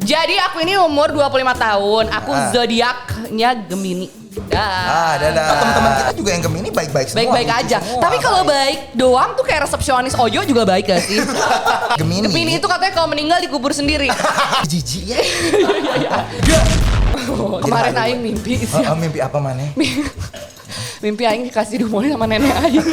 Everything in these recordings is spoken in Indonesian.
Jadi aku ini umur 25 tahun. Aku zodiaknya Gemini. Dadah. Teman-teman kita juga yang Gemini baik-baik semua. Baik-baik aja. Tapi kalau baik doang tuh kayak resepsionis Ojo juga baik gak sih? Gemini itu katanya kalau meninggal dikubur sendiri. Jijik ya. Kemarin Aing mimpi sih. Mimpi apa mana? Mimpi Aing dikasih dumonin sama nenek Aing.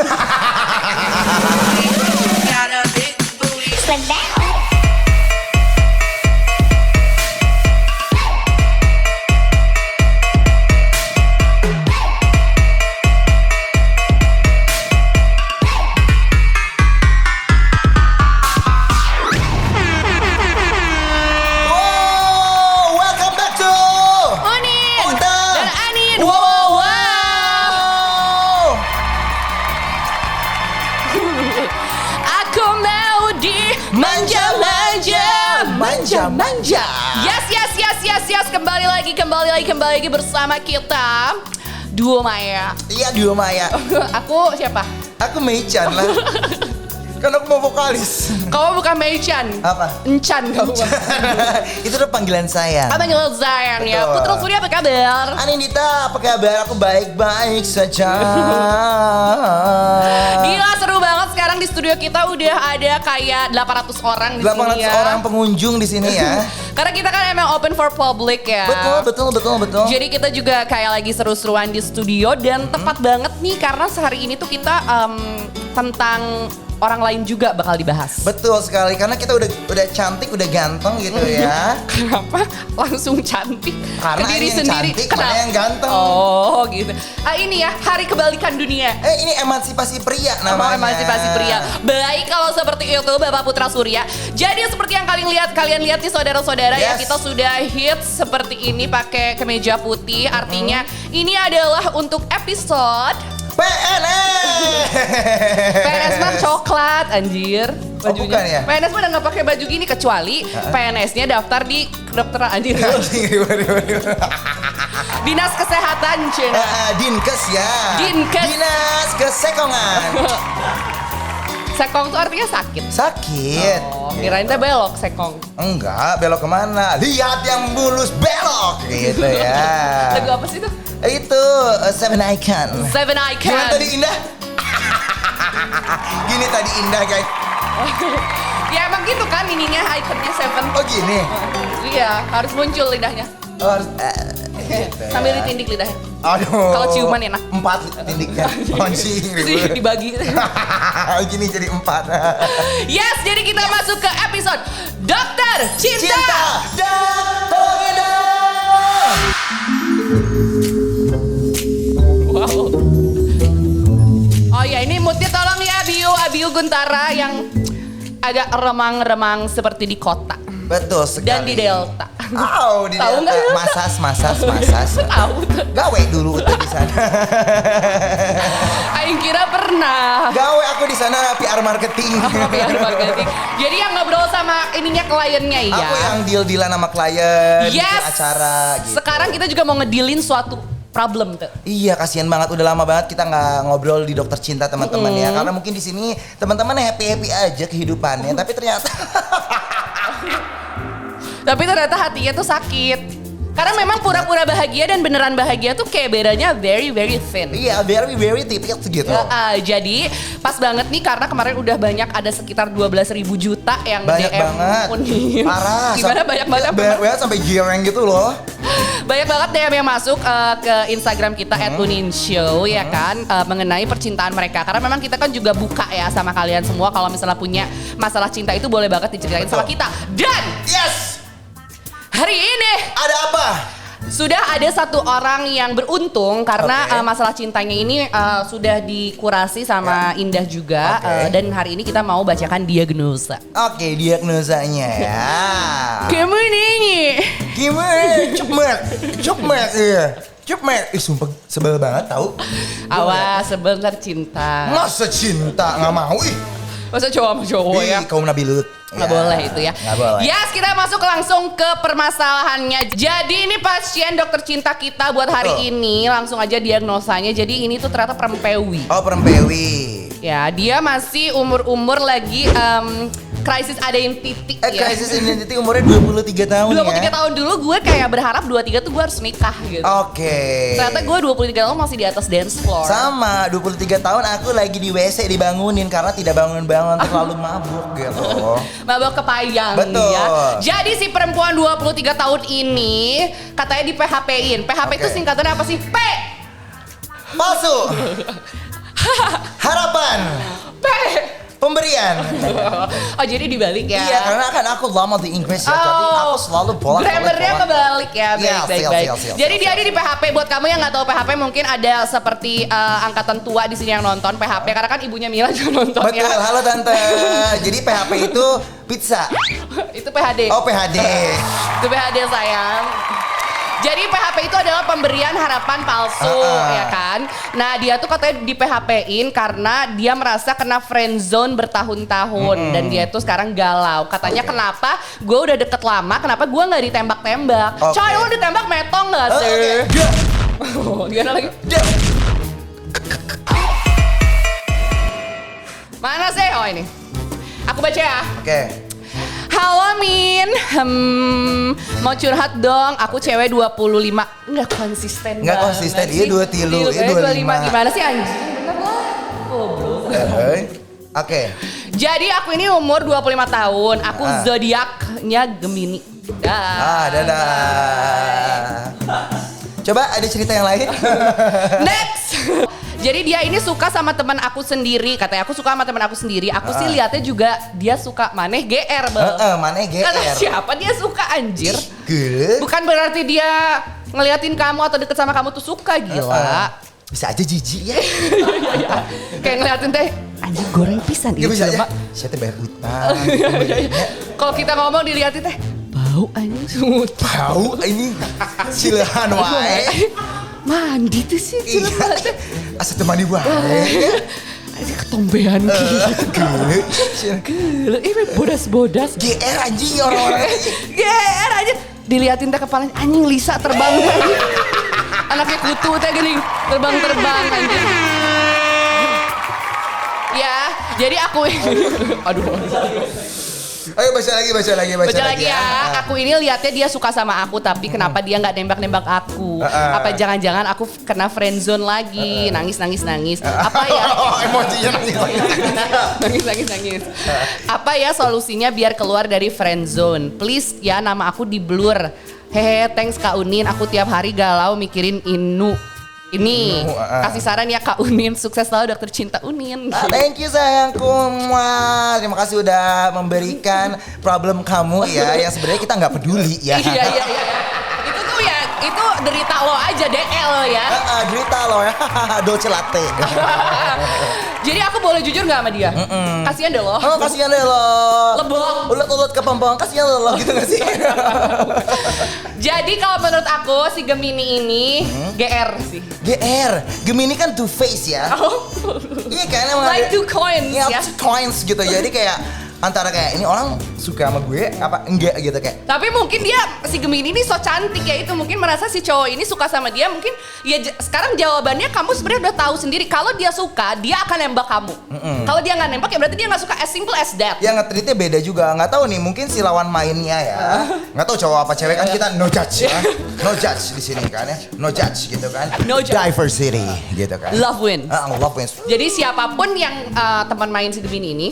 Manja. Yes. Kembali lagi bersama kita Duo Maya. Iya, Duo Maya. Aku siapa? Aku Mei-chan lah. Kan aku mau vokalis. Kamu bukan Mei-chan. Apa? Encan kamu. Itu udah panggilan sayang. Panggilan sayang ya. Putra Surya apa kabar? Anindita, apa kabar? Aku baik-baik saja. Gila, seru banget sekarang di studio kita udah ada kayak 800 orang di sini ya. 800 orang pengunjung di sini ya. Karena kita kan emang open for public ya. Betul. Jadi kita juga kayak lagi seru-seruan di studio dan tepat banget nih karena sehari ini tuh kita tentang orang lain juga bakal dibahas. Betul sekali, karena kita udah cantik, udah ganteng gitu ya. Kenapa langsung cantik? Karena ke diri yang sendiri. cantik, mana yang ganteng. Oh gitu. Ini ya hari kebalikan dunia. Ini emansipasi pria namanya. Emansipasi pria. Baik kalau seperti itu Bapak Putra Surya. Jadi seperti yang kalian lihat nih saudara-saudara ya, kita sudah hits seperti ini pakai kemeja putih. Artinya ini adalah untuk episode PNS mah coklat anjir bajunya. Bukan ya? PNS mah udah gak pakai baju gini kecuali PNS-nya daftar di kedokteran anjir. Dinas Kesehatan Cina. Dinkes ya. Dinkes. Dinas Kesekongan. Sekong tuh artinya sakit. Sakit. Oh, kirain teh belok sekong. Enggak, belok kemana? Lihat yang mulus belok gitu ya. Lagu apa sih itu? Itu Seven Icon. Seven Icon. Gimana tadi indah? Gini tadi indah guys. Ya emang gitu kan ininya ikonnya Seven. Oh gini? Iya harus muncul lidahnya. Oh, harus gitu sambil ya. Ditindik lidahnya. Aduh. Kalau ciuman enak. 4 tindiknya. Anjing. Dibagi. Gini jadi 4. Yes, jadi kita masuk ke episode Dokter Cinta. Wow. Oh ya, ini moodnya tolong ya Abiu Guntara yang agak remang-remang seperti di kota. Betul sekali. Dan di Delta. Di Tahu Delta. nggak? Masas. Tahu tuh. Gawe dulu tuh di sana. Aing kira pernah. Gawe aku di sana PR marketing. PR marketing. Jadi yang ngobrol sama ininya kliennya ya. Aku yang deal-dealan sama klien, bikin acara gitu. Sekarang kita juga mau ngedealin suatu problem tuh. Iya, kasihan banget udah lama banget kita nggak ngobrol di Dokter Cinta teman-teman ya. Karena mungkin di sini teman-teman happy-happy aja kehidupannya, tapi ternyata hatinya tuh sakit. Karena memang pura-pura bahagia dan beneran bahagia tuh kayak bedanya very very thin. Iya, very tipis gitu. Jadi pas banget nih karena kemarin udah banyak ada sekitar 12.000 juta yang banyak DM banget. Parah. Gimana banyak banget? Banyak sampai gireng gitu loh. Banyak banget DM yang masuk ke Instagram kita @uninshow ya kan mengenai percintaan mereka. Karena memang kita kan juga buka ya sama kalian semua kalau misalnya punya masalah cinta itu boleh banget diceritain sama kita. Dan hari ini ada apa? Sudah ada satu orang yang beruntung karena masalah cintanya ini sudah dikurasi sama Indah juga dan hari ini kita mau bacakan diagnosa. Diagnosanya ya. Kamu nyanyi. Gimana? Cukmek iya. Cukmek. Sumpah sebel banget tahu. Awas sebentar cinta. Masa cinta nggak mau Masa cowok sama cowok ya? Kaum Nabilut. Nggak boleh itu ya. Nggak boleh. Yes, kita masuk langsung ke permasalahannya. Jadi ini pasien dokter cinta kita buat hari ini. Langsung aja diagnosanya. Jadi ini tuh ternyata perempewi. Oh, perempewi. Ya, dia masih umur-umur lagi Krisis identity ya. Krisis identity umurnya 23 tahun 23 ya. tahun dulu gue kayak berharap 23 tuh gue harus nikah gitu. Oke. Ternyata gue 23 tahun masih di atas dance floor. Sama, 23 tahun aku lagi di WC dibangunin karena tidak bangun-bangun terlalu mabuk gitu. Mabok kepayang. Betul. Ya. Jadi si perempuan 23 tahun ini katanya di PHP-in. PHP itu singkatannya apa sih? P. Palsu. Harapan. P. Pemberian. Oh jadi dibalik ya? Iya, karena kan aku lama di Inggris ya, jadi aku selalu bolak-balik. Grammarnya kebalik ya, Yes. baik. Jadi dia ada di PHP. Buat kamu yang nggak tahu PHP, mungkin ada seperti angkatan tua di sini yang nonton PHP, karena kan ibunya Mila juga nonton Betul, ya. halo tante. Jadi PHP itu pizza. Itu PHD. Oh PHD. Itu PHD sayang. Jadi PHP itu adalah pemberian harapan palsu, ya kan? Nah dia tuh katanya di PHP-in karena dia merasa kena friendzone bertahun-tahun dan dia tuh sekarang galau. Katanya kenapa gue udah deket lama, kenapa gue nggak ditembak-tembak? Coy lo ditembak metong nggak sih? Gimana lagi? Mana sih? Oh ini. Aku baca ya. Oke. Halo Min, mau curhat dong, aku cewek 25. Nggak konsisten Nggak banget konsisten, sih. iya 23, iya 25. Gimana sih anjing? Bener lah. Goblok. Oke. Jadi aku ini umur 25 tahun, aku zodiaknya Gemini. Dadah. Coba ada cerita yang lain? Next. Jadi dia ini suka sama teman aku sendiri. Katanya aku suka sama teman aku sendiri. Aku sih lihatnya juga dia suka maneh GR, Bel. Maneh GR. Kata siapa dia suka anjir? Ge. Bukan berarti dia ngeliatin kamu atau deket sama kamu tuh suka, gila. Bisa aja jijik ya. Kayak ngeliatin teh anjing goreng pisan Gak gitu bisa loh, aja. Mak. Saya teh bayar utang. Kalau kita ngomong diliatin teh bau anjing semut. Bau ini silahan wae. Mandi tuh sih Iya. cileman. Asa temani wae. Ini ketombean Gele. gila. Ini bodas-bodas. GR anjing orang-orang. GR aja. Diliatin teh kepalanya anjing Lisa terbang teh. Anaknya kutu teh gini terbang-terbang anjing. Ya, jadi aku aduh. Ayo baca lagi ya. Aku ini lihatnya dia suka sama aku, tapi kenapa dia nggak nembak-nembak aku? Apa jangan-jangan aku kena friendzone lagi? Nangis. Apa ya? Emosinya nangis. Apa ya solusinya biar keluar dari friendzone? Please ya, nama aku di blur. Hehe, thanks Kak Unin. Aku tiap hari galau mikirin ini kasih saran ya Kak Unin, sukses selalu dokter cinta Unin. Thank you sayangku. Mwah. Terima kasih udah memberikan problem kamu ya, yang sebenarnya kita nggak peduli ya. Iya. Itu tuh ya, itu derita lo aja DL ya. Derita lo ya, Dolce Latte. Jadi aku boleh jujur nggak sama dia? Kasian deh lo. Oh kasihan deh lo. Lebok. Ulet ke pempong, kasihan lo gitu gak sih? Jadi kalau menurut aku si Gemini ini GR sih. GR, Gemini kan two face ya. Iya kan emang Like two coins ya. ya. Two coins gitu. Jadi kayak antara kayak ini orang suka sama gue apa enggak gitu kayak. Tapi mungkin dia si Gemini ini so cantik ya, itu mungkin merasa si cowok ini suka sama dia, mungkin ya sekarang jawabannya kamu sebenarnya udah tahu sendiri, kalau dia suka dia akan nembak kamu. Kalau dia nggak nembak ya berarti dia nggak suka, as simple as that. Yang nge-treatnya beda juga, nggak tahu nih mungkin si lawan mainnya ya, nggak tahu cowok apa cewek kan kita no judge ya, no judge di sini kan ya, no judge gitu kan, No judge. diversity gitu kan. Love wins. Love wins. Jadi siapapun yang teman main si Gemini ini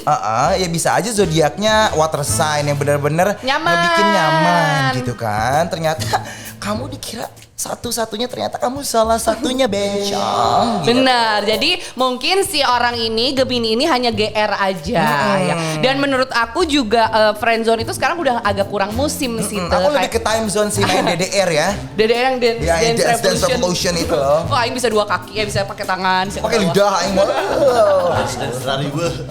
Ya bisa aja zodiaknya water sign yang benar-benar Nyaman. ngebikin nyaman gitu kan. Ternyata kamu dikira satu-satunya, ternyata kamu salah satunya bencong. Gitu. benar. Jadi mungkin si orang ini Gemini ini hanya GR aja ya. Dan menurut aku juga friendzone itu sekarang udah agak kurang musim sih. Aku lebih ke time zone sih main DDR ya. DDR yang Dance Dance Revolution itu loh. Oh, Aing bisa dua kaki ya, bisa pakai tangan, bisa Pakai ke bawah. lidah aing mah.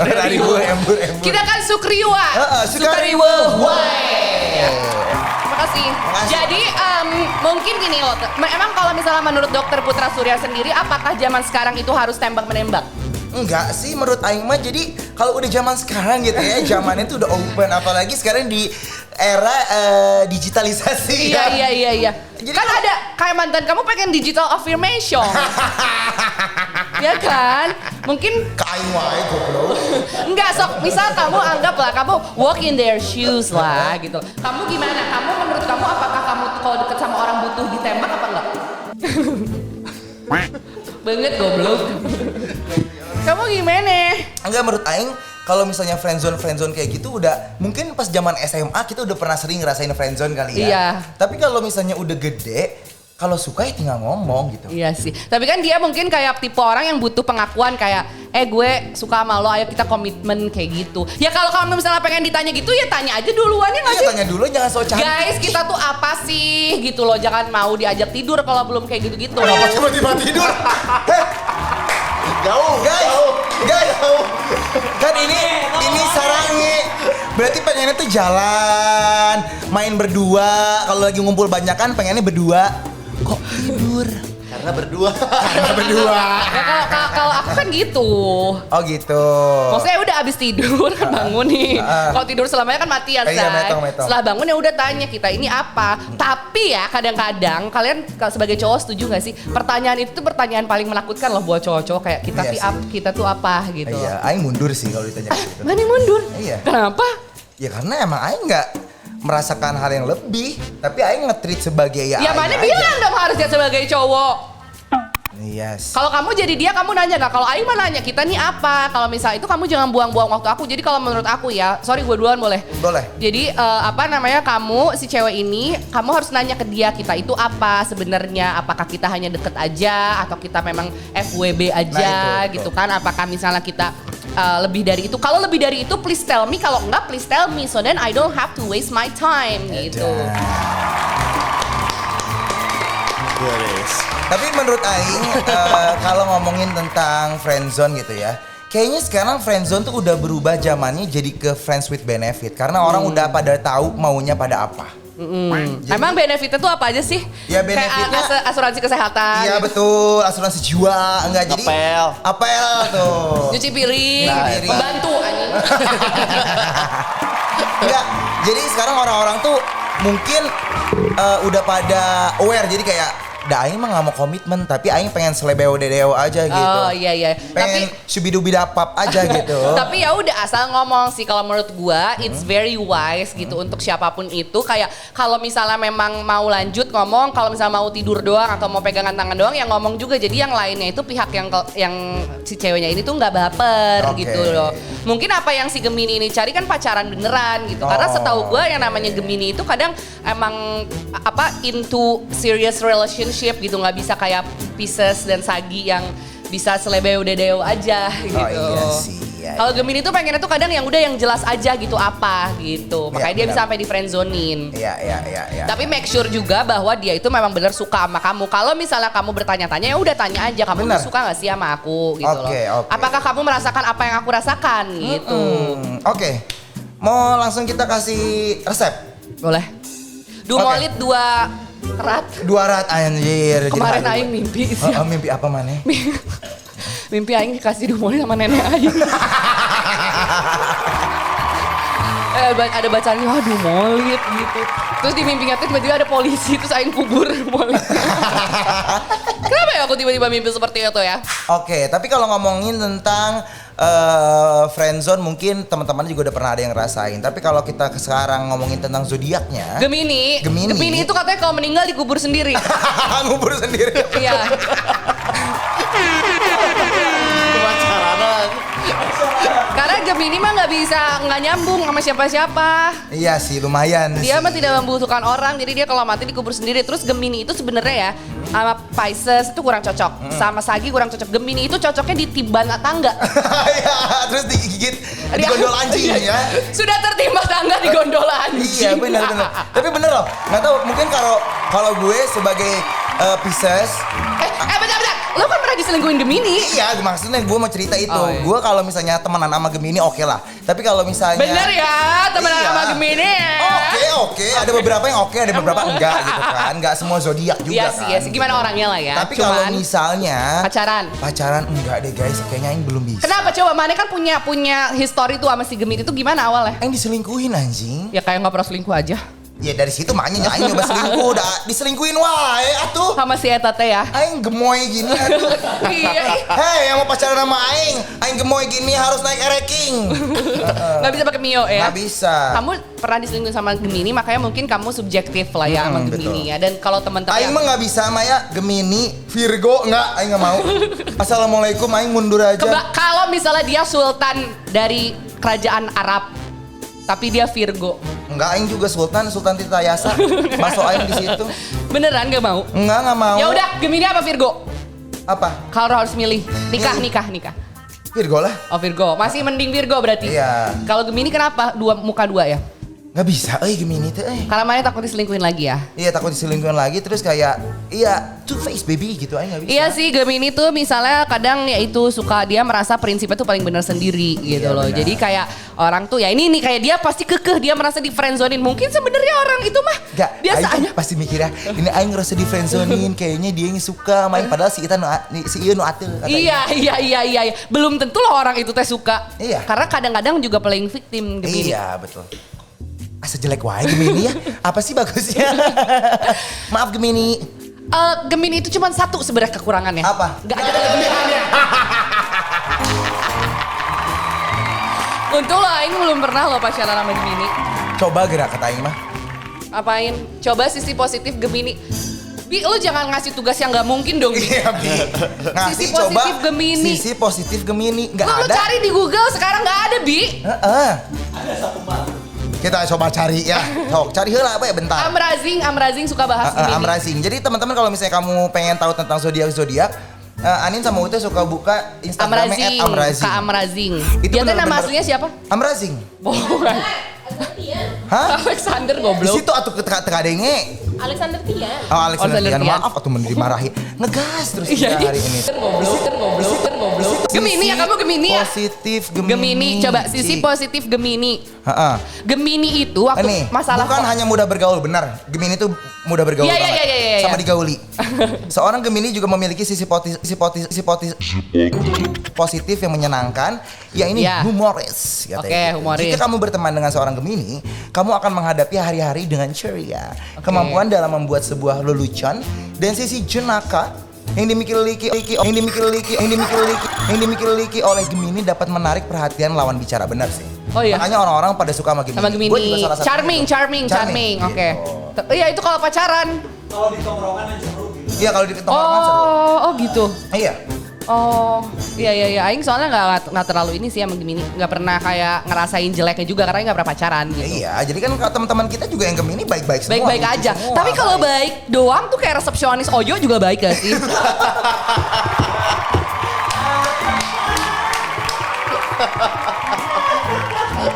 Rariwe embur. Kita kan Sukriwa. Sukariwe. Terima kasih. Jadi mungkin gini loh, emang kalau misalnya menurut Dokter Putra Surya sendiri, apakah zaman sekarang itu harus tembak-menembak? Enggak sih, menurut aing mah jadi kalau udah zaman sekarang gitu ya, zamannya tuh udah open, apalagi sekarang di era digitalisasi. Iya. Jadi Kan ada kayak mantan kamu pengen digital affirmation. Ya kan? Mungkin Ke aing wae goblok. enggak sok, misal kamu anggaplah kamu walk in their shoes lah gitu. Kamu gimana? Kamu menurut kamu apakah kamu kalau deket sama orang butuh ditembak apa enggak? Banget goblok. Kamu gimana? Enggak, menurut aing kalau misalnya friendzone kayak gitu udah mungkin pas zaman SMA kita udah pernah sering ngerasain friendzone kali ya. Iya. Tapi kalau misalnya udah gede, kalau suka ya tinggal ngomong gitu. Iya sih. Tapi kan dia mungkin kayak tipe orang yang butuh pengakuan kayak gue suka sama lo, ayo kita komitmen kayak gitu. Ya kalau kamu misalnya pengen ditanya gitu ya tanya aja duluan ya nggak Iya, sih? tanya dulu jangan so cantik. Guys, kita tuh apa sih gitu loh. Jangan mau diajak tidur kalau belum kayak gitu-gitu. Kenapa tiba-tiba tidur? Jauh, Guys, kan ini sarangnya. Berarti pengennya tuh jalan, main berdua. Kalau lagi ngumpul banyak kan pengennya berdua. Kok tidur? karena berdua. Karena berdua. Ya, kalau aku kan gitu. Oh gitu. Maksudnya udah abis tidur kan bangun nih. Kalau tidur selamanya kan mati ya, Say. Iya, metong. Setelah bangun ya udah tanya kita ini apa. Tapi ya kadang-kadang kalian sebagai cowok setuju gak sih? Pertanyaan itu tuh pertanyaan paling menakutkan loh buat cowok-cowok kayak kita Iya sih. kita tuh apa gitu. Iya, aing mundur sih kalau ditanya gitu. Mana mundur? Iya. Kenapa? Ya karena emang aing nggak merasakan hal yang lebih, tapi aing nge-treat sebagai ya Ya aing mana aja. bilang dong harusnya sebagai cowok. Yes. Kalau kamu jadi dia, kamu nanya nggak? Kalau Aing mah nanya, kita nih apa? Kalau misal itu kamu jangan buang-buang waktu aku. Jadi kalau menurut aku ya, sorry gue duluan boleh? Boleh. Jadi kamu si cewek ini, kamu harus nanya ke dia kita itu apa sebenarnya? Apakah kita hanya deket aja atau kita memang FWB aja Nah, itu. gitu kan? Apakah misalnya kita lebih dari itu? Kalau lebih dari itu, please tell me. Kalau enggak, please tell me. So then I don't have to waste my time gitu. Beres. Tapi menurut aing kalau ngomongin tentang friendzone gitu ya, kayaknya sekarang friendzone tuh udah berubah zamannya jadi ke friends with benefit karena orang udah pada tahu maunya pada apa. Emang benefitnya tuh apa aja sih? Ya, benefitnya- Kayak asuransi kesehatan. Iya betul, asuransi jiwa enggak jadi apel tuh. Nyuci piring, Nyuci piring. membantu anjing. Enggak, jadi sekarang orang-orang tuh mungkin udah pada aware jadi kayak aing mah gak mau komitmen tapi aing pengen selebeo dedeo aja gitu. Oh iya. Pengen subidubidapap aja gitu. Tapi ya udah asal ngomong sih kalau menurut gua it's very wise gitu untuk siapapun itu kayak kalau misalnya memang mau lanjut ngomong, kalau misalnya mau tidur doang atau mau pegangan tangan doang ya ngomong juga. Jadi yang lainnya itu pihak yang si ceweknya ini tuh nggak baper Oke. gitu loh. Mungkin apa yang si Gemini ini cari kan pacaran beneran gitu. Karena setahu gua yang namanya Gemini itu kadang emang into serious relationship gitu, nggak bisa kayak Pisces dan Sagi yang bisa selebeo dedeo aja gitu. Oh iya sih. Ya, Kalau Gemini tuh pengennya tuh kadang yang udah yang jelas aja gitu apa gitu. Makanya dia benar. bisa sampai di friendzonin. Iya. Tapi make sure juga bahwa dia itu memang benar suka sama kamu. Kalau misalnya kamu bertanya-tanya ya udah tanya aja kamu Benar. tuh suka gak sih sama aku gitu loh. Oke. Apakah kamu merasakan apa yang aku rasakan gitu. Oke. Mau langsung kita kasih resep. Boleh. Dumolit 2 kerat. 2 rat anjir. Kemarin Jadi halu. Aing mimpi. Mimpi apa maneh? Mimpi Aing dikasih dumolit sama nenek Aing. Ada bacaan wah dumolit gitu. Terus di mimpinya tuh tiba-tiba ada polisi terus Aing kubur dumolit. Kenapa ya aku tiba-tiba mimpi seperti itu ya? Oke, tapi kalau ngomongin tentang friendzone mungkin teman-teman juga udah pernah ada yang ngerasain. Tapi kalau kita sekarang ngomongin tentang zodiaknya, Gemini itu katanya kalau meninggal dikubur sendiri. ngubur sendiri. Iya. Pacaran. Karena Gemini mah nggak nyambung sama siapa-siapa. Iya sih, lumayan. Dia sih. mah tidak membutuhkan orang, jadi dia kalau mati dikubur sendiri. Terus Gemini itu sebenarnya ya sama Pisces itu kurang cocok, sama Sagi kurang cocok. Gemini itu cocoknya di tiban tangga. Iya, terus digigit di gondol anjing ya. Sudah tertimpa tangga di gondol Iya anjing. benar. Tapi bener loh, nggak tahu mungkin kalau gue sebagai Pisces, Bentar. Lo kan pernah diselingkuhin Gemini. iya maksudnya gue mau cerita itu. Oh, iya. Gue kalau misalnya temenan sama Gemini oke lah. Tapi kalau misalnya Bener ya, temenan Iya. sama Gemini ya. Oke. Ada beberapa yang oke, ada beberapa enggak gitu kan. Enggak semua zodiak juga Iya kan. sih, gitu. gimana orangnya lah ya. Tapi kalau Cuman misalnya pacaran. enggak deh guys, kayaknya Aing belum bisa. Kenapa coba? Mana kan punya history tuh sama si Gemini itu gimana awalnya? Aing diselingkuhin anjing. Ya kayak nggak pernah selingkuh aja. Ya dari situ makanya aing nyoba selingkuh, udah diselingkuhin wae atuh. Sama si Eta teh ya. Aing gemoy gini atuh. Iya. Hei, yang mau pacaran sama aing gemoy gini harus naik ranking. Gak bisa pakai Mio ya. Nggak bisa. Kamu pernah diselingkuhin sama Gemini, makanya mungkin kamu subjektif lah ya sama Gemini betul. ya. Dan kalau teman-teman Aing mah nggak bisa Maya, Gemini, Virgo nggak, aing nggak mau. Assalamualaikum, aing mundur aja. Kalau misalnya dia sultan dari kerajaan Arab, tapi dia Virgo. Enggak, aing juga Sultan Tirtayasa. Masuk aing di situ. Beneran gak mau? Nggak mau. Ya udah, Gemini apa Virgo? Apa? Kalau harus milih, nikah. Virgo lah. Oh Virgo, masih mending Virgo berarti. Iya. Kalau Gemini kenapa? Muka dua ya? Nggak bisa, Gemini tuh, Karena mana takut diselingkuhin lagi ya? Iya, takut diselingkuhin lagi, terus kayak, iya, two face baby gitu, aing nggak bisa. Iya sih, Gemini tuh misalnya kadang ya itu suka dia merasa prinsipnya tuh paling benar sendiri gitu Iya, loh. benar. Jadi kayak orang tuh ya ini nih kayak dia pasti kekeh, dia merasa di friendzonin. Mungkin sebenarnya orang itu mah Nggak, biasa aing aja. pasti mikir ya, ini aing ngerasa di friendzonin, kayaknya dia yang suka main, padahal si Ita si Ieu nu atil. kata Iya. Belum tentu loh orang itu teh suka. Iya. Karena kadang-kadang juga playing victim Gemini. Iya, betul. Asa jelek wae Gemini ya. Apa sih bagusnya? Maaf Gemini. Gemini itu cuma satu sebenarnya kekurangannya. Apa? Gak ada kelebihannya. Untung lo Aing belum pernah lo pacaran sama Gemini. Coba gerak kata aing mah. Apain? Coba sisi positif Gemini. Bi, lo jangan ngasih tugas yang gak mungkin dong, Bi. Iya, Bi. Ngasih Sisi coba positif Gemini. Sisi positif Gemini. Nggak Lo ada. cari di Google sekarang gak ada, Bi. Heeh. Kita coba cari ya. Sok, cari heula apa ya bentar. Amrazing suka bahas Gemini. Amrazing. Jadi teman-teman kalau misalnya kamu pengen tahu tentang zodiak, Anin sama Ute suka buka Instagramnya @amrazing. Kak Amrazing. Itu Dia tuh nama bener-bener- aslinya siapa? Amrazing. Bukan. Hah? Alexander Di goblok. situ atuh teka denge. Alexander Tian. Oh, Alexander Alexander Tian. Tian. Maaf atuh dimarahin. Ngegas terus kita Iya, hari ini. Goblok. Gemini ya, kamu Gemini ya? Positif Gemini. Gemini, coba sisi positif Gemini. Heeh. Gemini itu waktu Nih, masalah bukan hanya mudah bergaul, benar. Gemini itu mudah bergaul Iya, banget. iya. Sama digauli. Seorang Gemini juga memiliki sisi positif yang menyenangkan, ya ini Iya. humoris. katanya Oke, gitu. humoris. Jika kamu berteman dengan seorang Gemini, kamu akan menghadapi hari-hari dengan ceria. Kemampuan dalam membuat sebuah lelucon dan sisi jenaka yang dimiliki oleh Gemini dapat menarik perhatian lawan bicara, benar sih. Oh iya. Makanya orang-orang pada suka sama Gemini. sama Gemini. Gua juga salah satunya Charming. gitu. Oke. Iya, itu kalau pacaran. Iya, kalau di tongkrongan seru. Oh gitu. Iya. Oh, iya. Aing soalnya nggak terlalu ini sih sama Gemini. Nggak pernah kayak ngerasain jeleknya juga karena nggak pernah pacaran gitu. Iya, jadi kan kalau teman-teman kita juga yang Gemini baik-baik semua. Baik-baik lucu aja. semua, Tapi kalau baik doang tuh kayak resepsionis Ojo juga baik gak sih?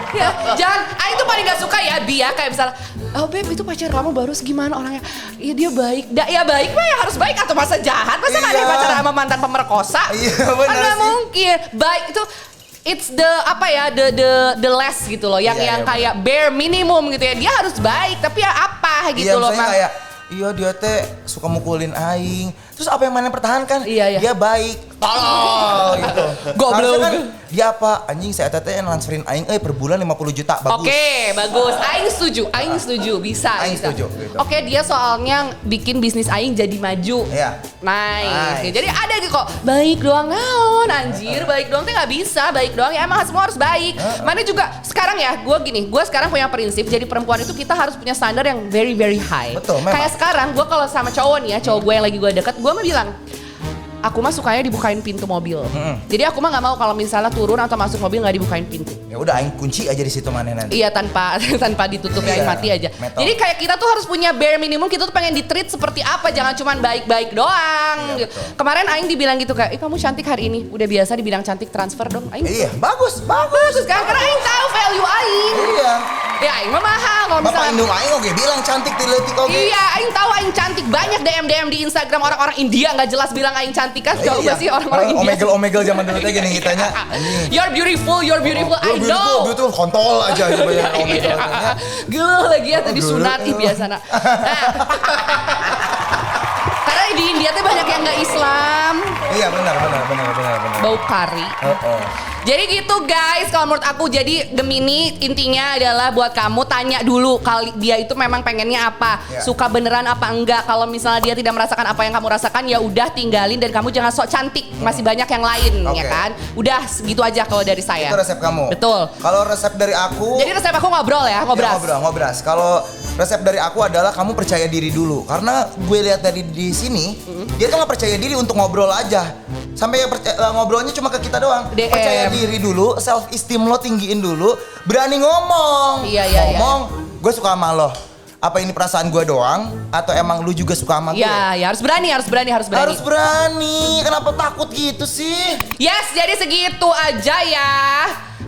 Ya, jangan, Aing tuh paling gak suka ya Bi ya, kayak misalnya, oh Beb itu pacar kamu baru segimana orangnya? Iya dia baik, ya baik mah ya harus baik atau masa jahat? Masa gak ada yang Iya. pacaran sama mantan pemerkosa? Iya, Kan benar gak sih. mungkin, baik itu it's the apa ya the less gitu loh, yang Iya, iya, kayak bare minimum gitu ya, dia harus baik tapi ya apa gitu iya, loh misalnya Mang. kayak iya dia teh suka mukulin aing. Terus apa yang mana pertahankan? Iya. Dia baik. Tolol gitu. Goblok. Harusnya kan dia apa? Anjing saya teh transferin aing per bulan 50 juta. Bagus. Oke, bagus. Aing setuju. Bisa. Aing bisa. setuju, gitu. Oke, dia soalnya bikin bisnis Aing jadi maju. Iya. Nice. Nice. Jadi ada gitu kok, baik doang naon anjir, baik doang tuh nggak bisa, baik doang ya emang semua harus baik. Mana juga sekarang ya, gue sekarang punya prinsip, jadi perempuan itu kita harus punya standar yang very very high. Betul, memang. Kayak sekarang gue kalau sama cowok nih ya, cowok gue yang lagi gue deket, gue mah bilang, aku mah sukanya dibukain pintu mobil. Jadi aku mah nggak mau kalau misalnya turun atau masuk mobil nggak dibukain pintu. Ya udah aing kunci aja di situ mana nanti. Iya tanpa ditutup Iya, yang mati aja. metal. Jadi kayak kita tuh harus punya bare minimum, kita tuh pengen di-treat seperti apa, jangan cuman baik-baik doang. Iya, Gitu. betul. Kemarin Aing dibilang gitu kayak, kamu cantik hari ini. Udah biasa dibilang cantik, transfer dong. Aing Iya, bagus. bagus kan, karena Aing tahu value Aing. Iya. Ya Aing mah mahal kalau Bapak misalnya. indung aing oke bilang cantik di leutik oke. Iya, Aing tahu Aing cantik. Banyak DM di Instagram orang-orang India nggak jelas bilang Aing cantik kan. Coba Iya. sih orang-orang India. Omegel zaman dulu teh gini kitanya. Anjing. You're beautiful, I know. Beautiful kontol aja gitu ya omegel. Geluh lagi ya tadi Geluh. sunat ih biasa nak. Nah. Karena di India tuh banyak yang nggak Islam. Iya benar. Bau kari. Jadi gitu guys, kalau menurut aku jadi Gemini intinya adalah buat kamu tanya dulu kali dia itu memang pengennya apa, suka beneran apa enggak. Kalau misalnya dia tidak merasakan apa yang kamu rasakan ya udah tinggalin dan kamu jangan sok cantik, masih banyak yang lain ya kan. Udah segitu aja kalau dari saya. Itu resep kamu. Betul. Kalau resep dari aku, jadi resep aku ngobrol ya, ngobras. Ngobras. Kalau resep dari aku adalah kamu percaya diri dulu. Karena gue lihat tadi di sini, dia tuh nggak percaya diri untuk ngobrol aja. Sampai ngobrolnya cuma ke kita doang. DM. Percaya diri dulu, self esteem lo tinggiin dulu, berani ngomong. Ngomong, gue suka sama lo. Apa ini perasaan gue doang atau emang lu juga suka sama gue? Ya harus berani. Harus berani. Kenapa takut gitu sih? Yes, jadi segitu aja ya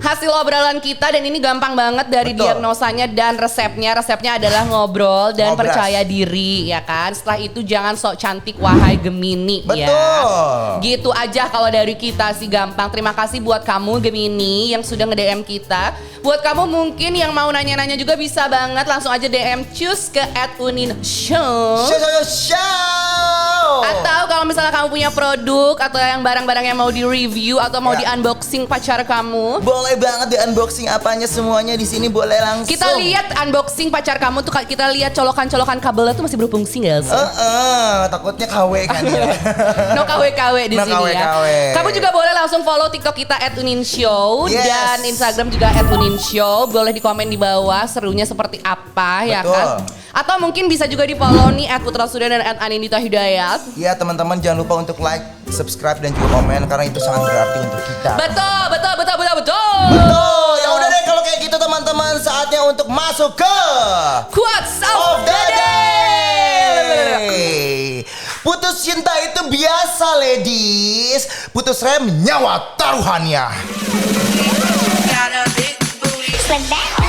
hasil obrolan kita dan ini gampang banget dari diagnosanya dan resepnya. Resepnya adalah ngobrol dan percaya diri ya kan. Setelah itu jangan sok cantik wahai Gemini ya. Gitu aja kalau dari kita sih gampang. Terima kasih buat kamu Gemini yang sudah nge-DM kita. Buat kamu mungkin yang mau nanya-nanya juga bisa banget langsung aja DM cus ke @uninshow. Atau kalau misalnya kamu punya produk atau yang barang-barang yang mau di-review atau mau di-unboxing pacar kamu, boleh banget di unboxing apanya semuanya di sini boleh langsung. Kita lihat unboxing pacar kamu tuh, kita lihat colokan-colokan kabelnya tuh masih berfungsi nggak sih? Takutnya KW kan ya. No KW di sini ya. Kamu juga boleh langsung follow TikTok kita @uninshow dan Instagram juga @uninshow. Boleh di komen di bawah serunya seperti apa ya kan? Atau mungkin bisa juga di follow nih @putrasudan dan @anindita hidayat. Iya teman-teman jangan lupa untuk like, subscribe dan juga komen karena itu sangat berarti untuk kita. Betul. Ya udah deh kalau kayak gitu teman-teman saatnya untuk masuk ke Quotes of the Day. Putus cinta itu biasa ladies. Putus rem nyawa taruhannya. Slow down.